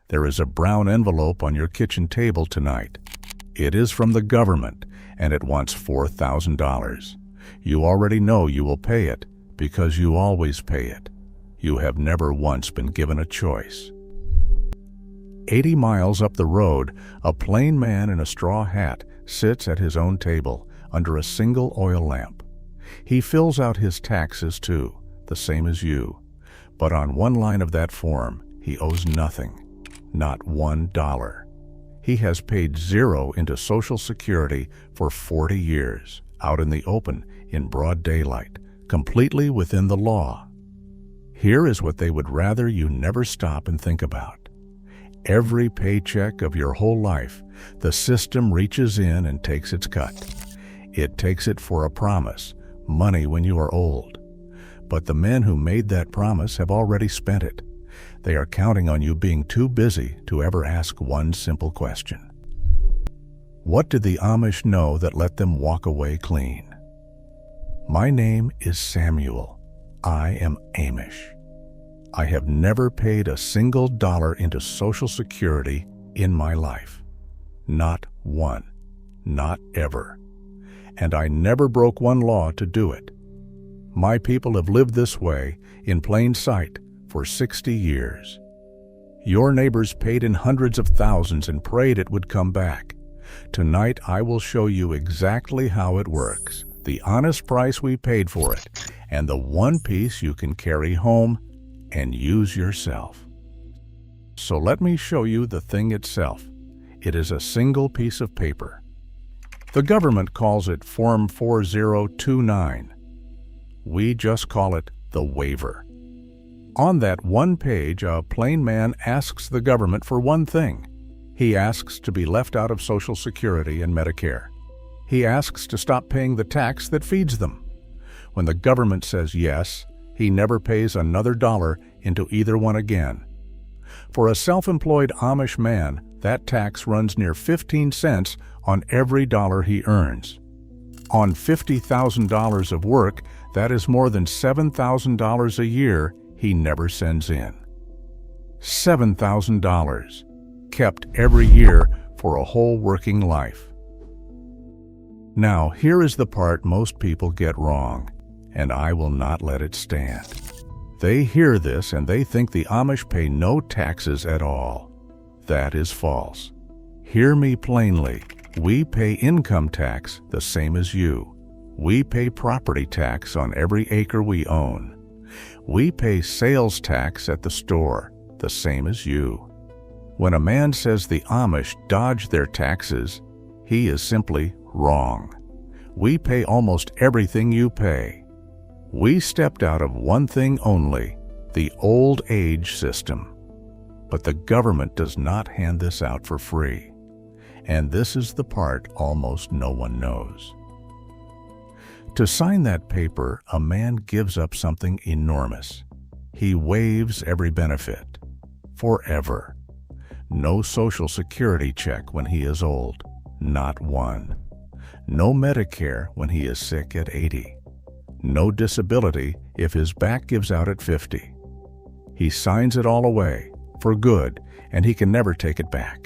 There is a brown envelope on your kitchen table tonight. It is from the government, and it wants $4,000. You already know you will pay it because you always pay it. You have never once been given a choice. 80 miles up the road, a plain man in a straw hat sits at his own table under a single oil lamp. He fills out his taxes too, the same as you. But on one line of that form, he owes nothing, not $1. He has paid zero into Social Security for 40 years, out in the open, in broad daylight, completely within the law. Here is what they would rather you never stop and think about. Every paycheck of your whole life, the system reaches in and takes its cut. It takes it for a promise, money when you are old. But the men who made that promise have already spent it. They are counting on you being too busy to ever ask one simple question. What did the Amish know that let them walk away clean? My name is Samuel. I am Amish. I have never paid a single dollar into Social Security in my life. Not one. Not ever. And I never broke one law to do it. My people have lived this way, in plain sight, for 60 years. Your neighbors paid in hundreds of thousands and prayed it would come back. Tonight I will show you exactly how it works, the honest price we paid for it, and the one piece you can carry home and use yourself. So let me show you the thing itself. It is a single piece of paper. The government calls it Form 4029. We just call it the waiver. On that one page, a plain man asks the government for one thing. He asks to be left out of Social Security and Medicare. He asks to stop paying the tax that feeds them. When the government says yes, he never pays another dollar into either one again. For a self-employed Amish man, that tax runs near 15 cents on every dollar he earns. On $50,000 of work, that is more than $7,000 a year he never sends in. $7,000, kept every year for a whole working life. Now, here is the part most people get wrong, and I will not let it stand. They hear this and they think the Amish pay no taxes at all. That is false. Hear me plainly. We pay income tax the same as you. We pay property tax on every acre we own. We pay sales tax at the store, the same as you. When a man says the Amish dodge their taxes, he is simply wrong. We pay almost everything you pay. We stepped out of one thing only, the old age system. But the government does not hand this out for free. And this is the part almost no one knows. To sign that paper, a man gives up something enormous. He waives every benefit. Forever. No Social Security check when he is old. Not one. No Medicare when he is sick at 80. No disability if his back gives out at 50. He signs it all away, for good, and he can never take it back.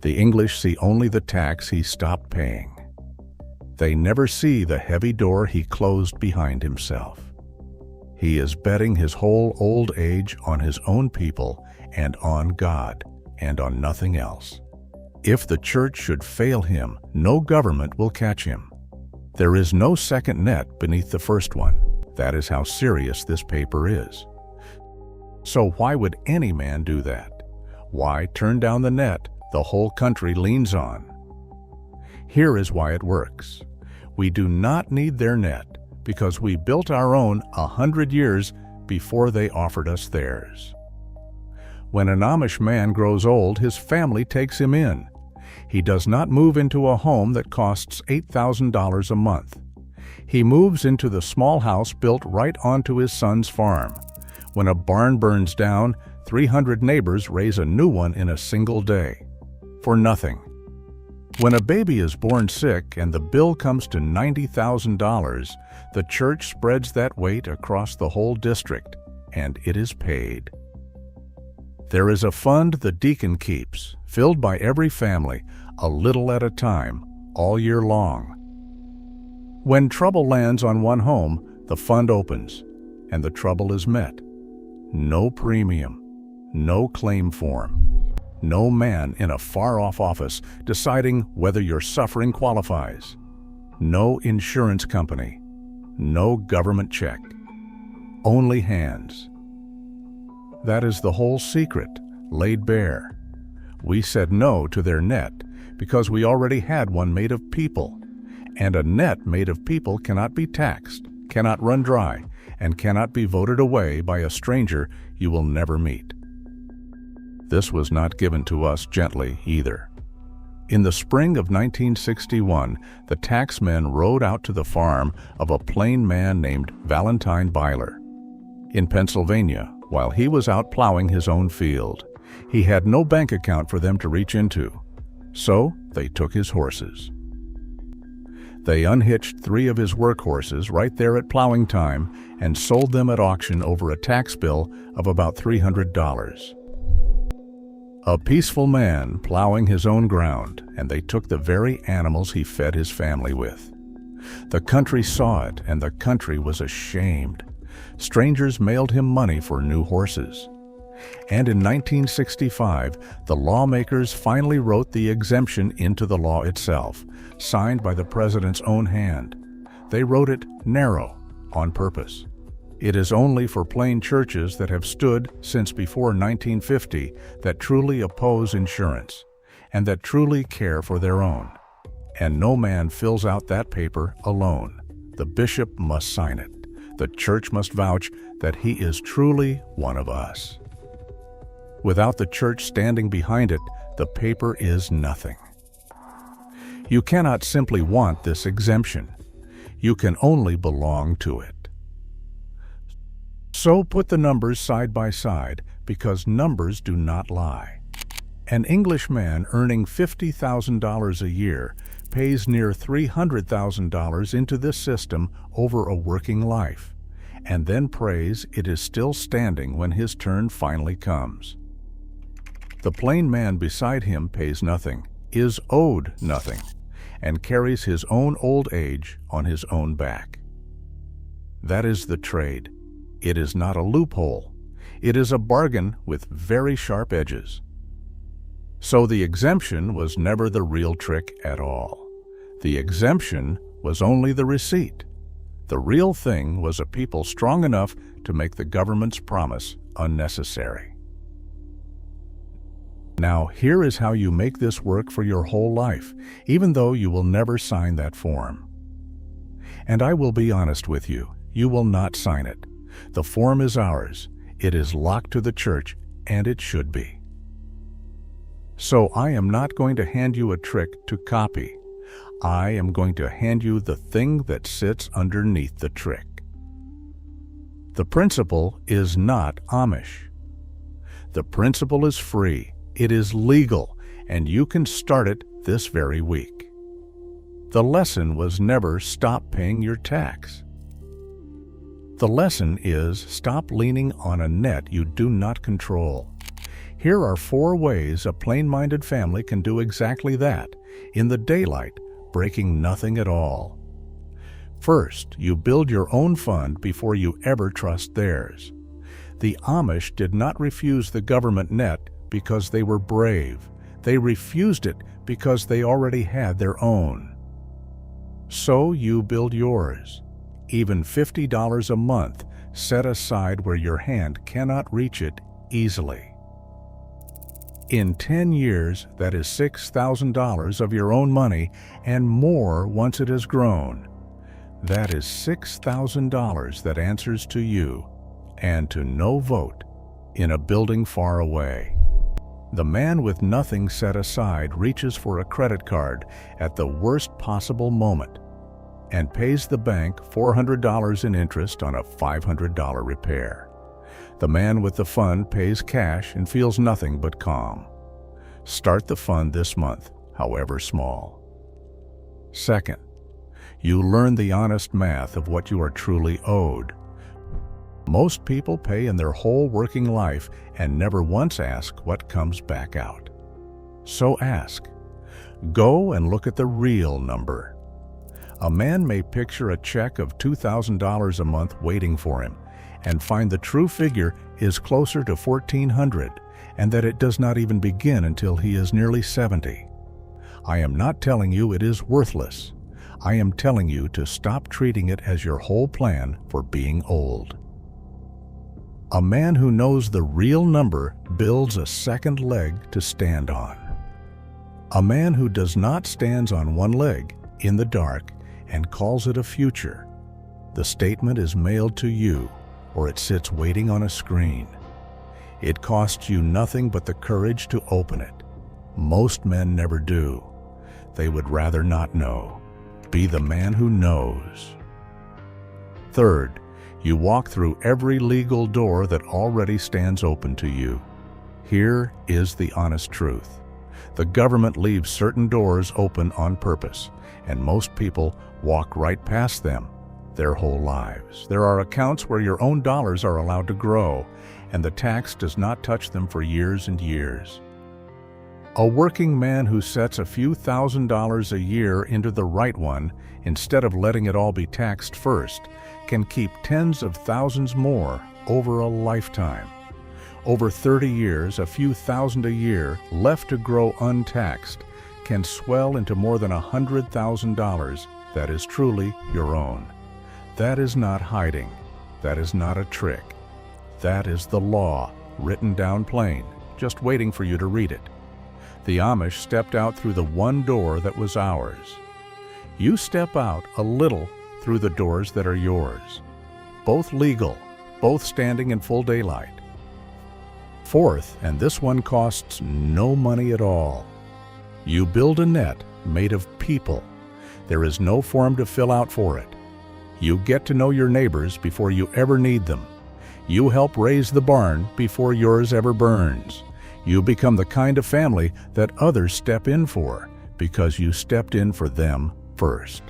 The English see only the tax he stopped paying. They never see the heavy door he closed behind himself. He is betting his whole old age on his own people and on God and on nothing else. If the church should fail him, no government will catch him. There is no second net beneath the first one. That is how serious this paper is. So why would any man do that? Why turn down the net the whole country leans on? Here is why it works. We do not need their net because we built our own 100 years before they offered us theirs. When an Amish man grows old, his family takes him in. He does not move into a home that costs $8,000 a month. He moves into the small house built right onto his son's farm. When a barn burns down, 300 neighbors raise a new one in a single day. For nothing. When a baby is born sick and the bill comes to $90,000, the church spreads that weight across the whole district, and it is paid. There is a fund the deacon keeps, filled by every family, a little at a time, all year long. When trouble lands on one home, the fund opens, and the trouble is met. No premium, no claim form, no man in a far-off office deciding whether your suffering qualifies, no insurance company, no government check, only hands. That is the whole secret, laid bare. We said no to their net because we already had one made of people, and a net made of people cannot be taxed, cannot run dry, and cannot be voted away by a stranger you will never meet. This was not given to us gently either. In the spring of 1961, the taxmen rode out to the farm of a plain man named Valentine Byler. In Pennsylvania, while he was out plowing his own field, he had no bank account for them to reach into, so they took his horses. They unhitched 3 of his work horses right there at plowing time and sold them at auction over a tax bill of about $300. A peaceful man plowing his own ground, and they took the very animals he fed his family with. The country saw it, and the country was ashamed. Strangers mailed him money for new horses. And in 1965, the lawmakers finally wrote the exemption into the law itself, signed by the president's own hand. They wrote it narrow, on purpose. It is only for plain churches that have stood since before 1950 that truly oppose insurance, and that truly care for their own. And no man fills out that paper alone. The bishop must sign it. The church must vouch that he is truly one of us. Without the church standing behind it, the paper is nothing. You cannot simply want this exemption. You can only belong to it. So put the numbers side by side, because numbers do not lie. An Englishman earning $50,000 a year pays near $300,000 into this system over a working life, and then prays it is still standing when his turn finally comes. The plain man beside him pays nothing, is owed nothing, and carries his own old age on his own back. That is the trade. It is not a loophole. It is a bargain with very sharp edges. So the exemption was never the real trick at all. The exemption was only the receipt. The real thing was a people strong enough to make the government's promise unnecessary. Now, here is how you make this work for your whole life, even though you will never sign that form. And I will be honest with you, you will not sign it. The form is ours. It is locked to the church, and it should be. So I am not going to hand you a trick to copy. I am going to hand you the thing that sits underneath the trick. The principle is not Amish. The principle is free. It is legal, and you can start it this very week. The lesson was never stop paying your tax. The lesson is stop leaning on a net you do not control. Here are 4 ways a plain-minded family can do exactly that, in the daylight, breaking nothing at all. First, you build your own fund before you ever trust theirs. The Amish did not refuse the government net because they were brave. They refused it because they already had their own. So you build yours. Even $50 a month set aside where your hand cannot reach it easily. In 10 years, that is $6,000 of your own money and more once it has grown. That is $6,000 that answers to you and to no vote in a building far away. The man with nothing set aside reaches for a credit card at the worst possible moment and pays the bank $400 in interest on a $500 repair. The man with the fund pays cash and feels nothing but calm. Start the fund this month, however small. Second, you learn the honest math of what you are truly owed. Most people pay in their whole working life and never once ask what comes back out. So ask. Go and look at the real number. A man may picture a check of $2,000 a month waiting for him and find the true figure is closer to $1,400 and that it does not even begin until he is nearly 70. I am not telling you it is worthless. I am telling you to stop treating it as your whole plan for being old. A man who knows the real number builds a second leg to stand on. A man who does not stands on one leg in the dark and calls it a future. The statement is mailed to you, or it sits waiting on a screen. It costs you nothing but the courage to open it. Most men never do. They would rather not know. Be the man who knows. Third, you walk through every legal door that already stands open to you. Here is the honest truth. The government leaves certain doors open on purpose, and most people walk right past them their whole lives. There are accounts where your own dollars are allowed to grow, and the tax does not touch them for years and years. A working man who sets a few $1,000s a year into the right one, instead of letting it all be taxed first, can keep tens of thousands more over a lifetime. Over 30 years, a few thousand a year left to grow untaxed can swell into more than $100,000 that is truly your own. That is not hiding. That is not a trick. That is the law, written down plain, just waiting for you to read it. The Amish stepped out through the one door that was ours. You step out a little through the doors that are yours. Both legal, both standing in full daylight. Fourth, and this one costs no money at all. You build a net made of people. There is no form to fill out for it. You get to know your neighbors before you ever need them. You help raise the barn before yours ever burns. You become the kind of family that others step in for because you stepped in for them first.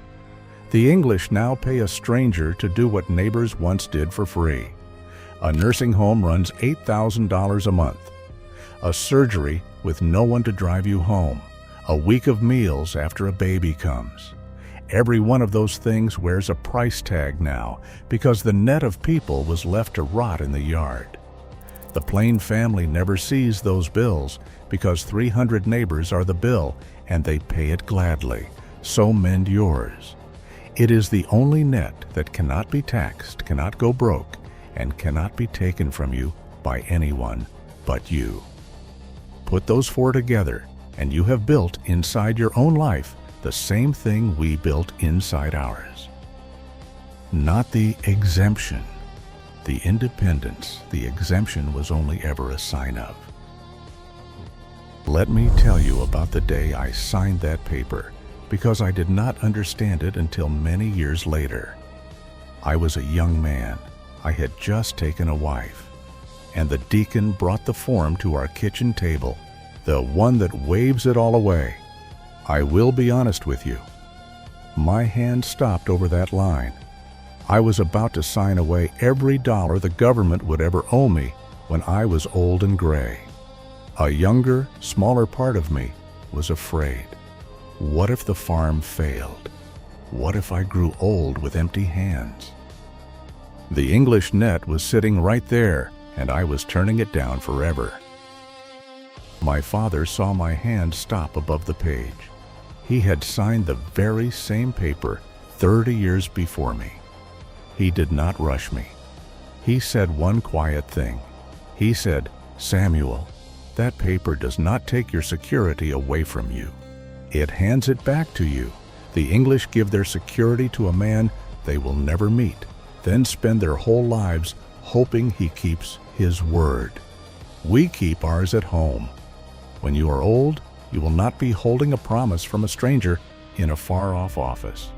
The English now pay a stranger to do what neighbors once did for free. A nursing home runs $8,000 a month. A surgery with no one to drive you home. A week of meals after a baby comes. Every one of those things wears a price tag now because the net of people was left to rot in the yard. The plain family never sees those bills because 300 neighbors are the bill and they pay it gladly. So mend yours. It is the only net that cannot be taxed, cannot go broke, and cannot be taken from you by anyone but you. Put those four together and you have built inside your own life the same thing we built inside ours. Not the exemption. The independence the exemption was only ever a sign of. Let me tell you about the day I signed that paper, because I did not understand it until many years later. I was a young man. I had just taken a wife, and the deacon brought the form to our kitchen table, the one that waves it all away. I will be honest with you. My hand stopped over that line. I was about to sign away every dollar the government would ever owe me when I was old and gray. A younger, smaller part of me was afraid. What if the farm failed? What if I grew old with empty hands? The English net was sitting right there, and I was turning it down forever. My father saw my hand stop above the page. He had signed the very same paper 30 years before me. He did not rush me. He said one quiet thing. He said, "Samuel, that paper does not take your security away from you. It hands it back to you." The English give their security to a man they will never meet, then spend their whole lives hoping he keeps his word. We keep ours at home. When you are old, you will not be holding a promise from a stranger in a far-off office.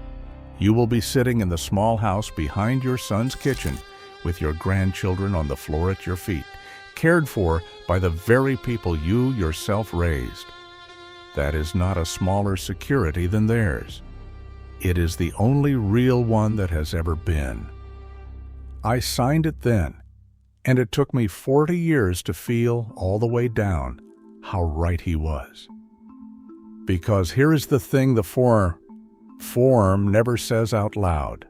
You will be sitting in the small house behind your son's kitchen with your grandchildren on the floor at your feet, cared for by the very people you yourself raised. That is not a smaller security than theirs. It is the only real one that has ever been. I signed it then, and it took me 40 years to feel all the way down how right he was. Because here is the thing the form never says out loud.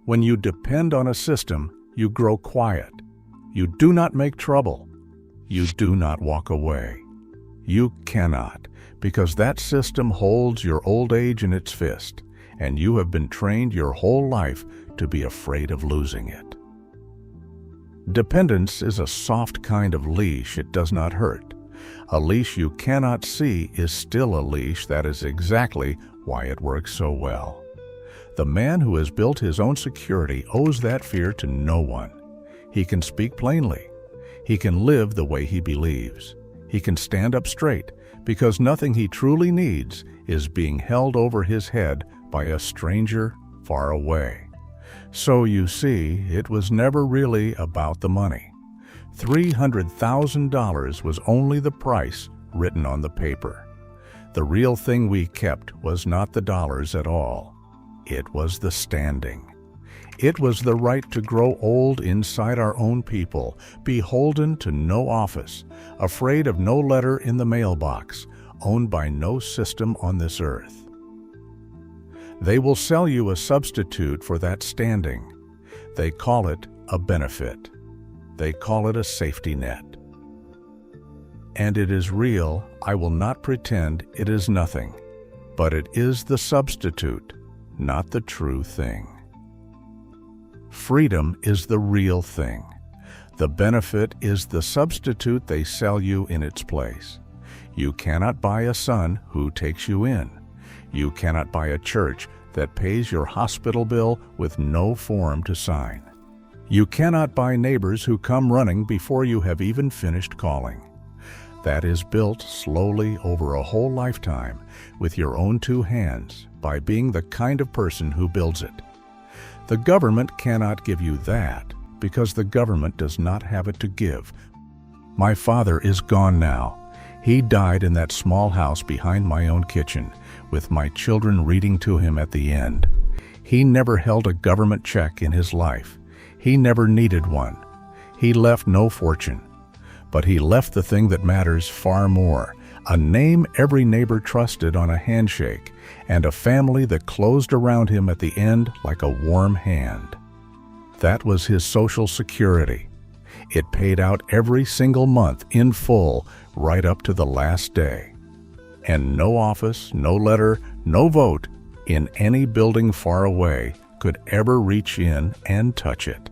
When you depend on a system, you grow quiet. You do not make trouble. You do not walk away. You cannot, because that system holds your old age in its fist, and you have been trained your whole life to be afraid of losing it. Dependence is a soft kind of leash. It does not hurt. A leash you cannot see is still a leash. That is exactly why it works so well. The man who has built his own security owes that fear to no one. He can speak plainly. He can live the way he believes. He can stand up straight, because nothing he truly needs is being held over his head by a stranger far away. So you see, it was never really about the money. $300,000 was only the price written on the paper. The real thing we kept was not the dollars at all. It was the standing. It was the right to grow old inside our own people, beholden to no office, afraid of no letter in the mailbox, owned by no system on this earth. They will sell you a substitute for that standing. They call it a benefit. They call it a safety net. And it is real. I will not pretend it is nothing, but it is the substitute, not the true thing. Freedom is the real thing. The benefit is the substitute they sell you in its place. You cannot buy a son who takes you in. You cannot buy a church that pays your hospital bill with no form to sign. You cannot buy neighbors who come running before you have even finished calling. That is built slowly over a whole lifetime with your own two hands by being the kind of person who builds it. The government cannot give you that because the government does not have it to give. My father is gone now. He died in that small house behind my own kitchen, with my children reading to him at the end. He never held a government check in his life. He never needed one. He left no fortune. But he left the thing that matters far more, a name every neighbor trusted on a handshake, and a family that closed around him at the end like a warm hand. That was his Social Security. It paid out every single month in full, right up to the last day. And no office, no letter, no vote in any building far away could ever reach in and touch it.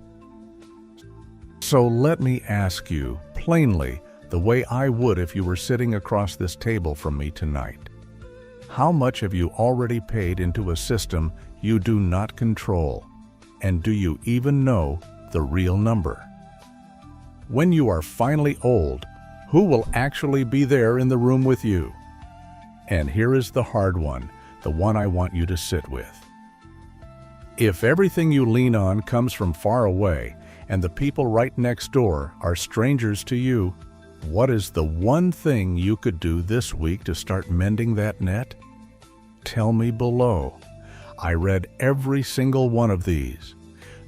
So let me ask you plainly, the way I would if you were sitting across this table from me tonight. How much have you already paid into a system you do not control? And do you even know the real number? When you are finally old, who will actually be there in the room with you? And here is the hard one, the one I want you to sit with. If everything you lean on comes from far away, and the people right next door are strangers to you, what is the one thing you could do this week to start mending that net? Tell me below. I read every single one of these.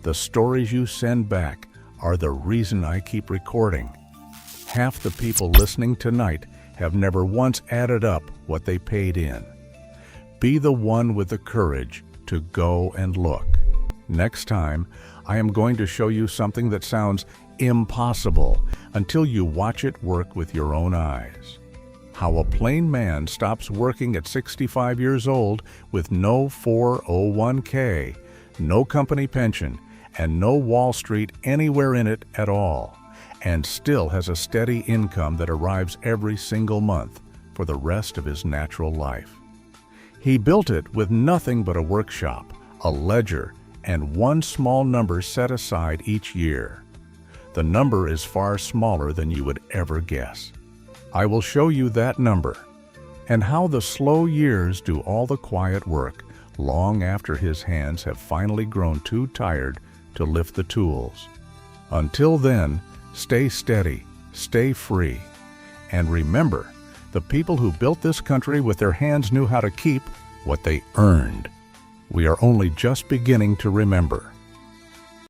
The stories you send back are the reason I keep recording. Half the people listening tonight have never once added up what they paid in. Be the one with the courage to go and look. Next time, I am going to show you something that sounds impossible until you watch it work with your own eyes. How a plain man stops working at 65 years old with no 401k, no company pension, and no Wall Street anywhere in it at all, and still has a steady income that arrives every single month for the rest of his natural life. He built it with nothing but a workshop, a ledger, and one small number set aside each year. The number is far smaller than you would ever guess. I will show you that number, and how the slow years do all the quiet work long after his hands have finally grown too tired to lift the tools. Until then, stay steady, stay free, and remember, the people who built this country with their hands knew how to keep what they earned. We are only just beginning to remember.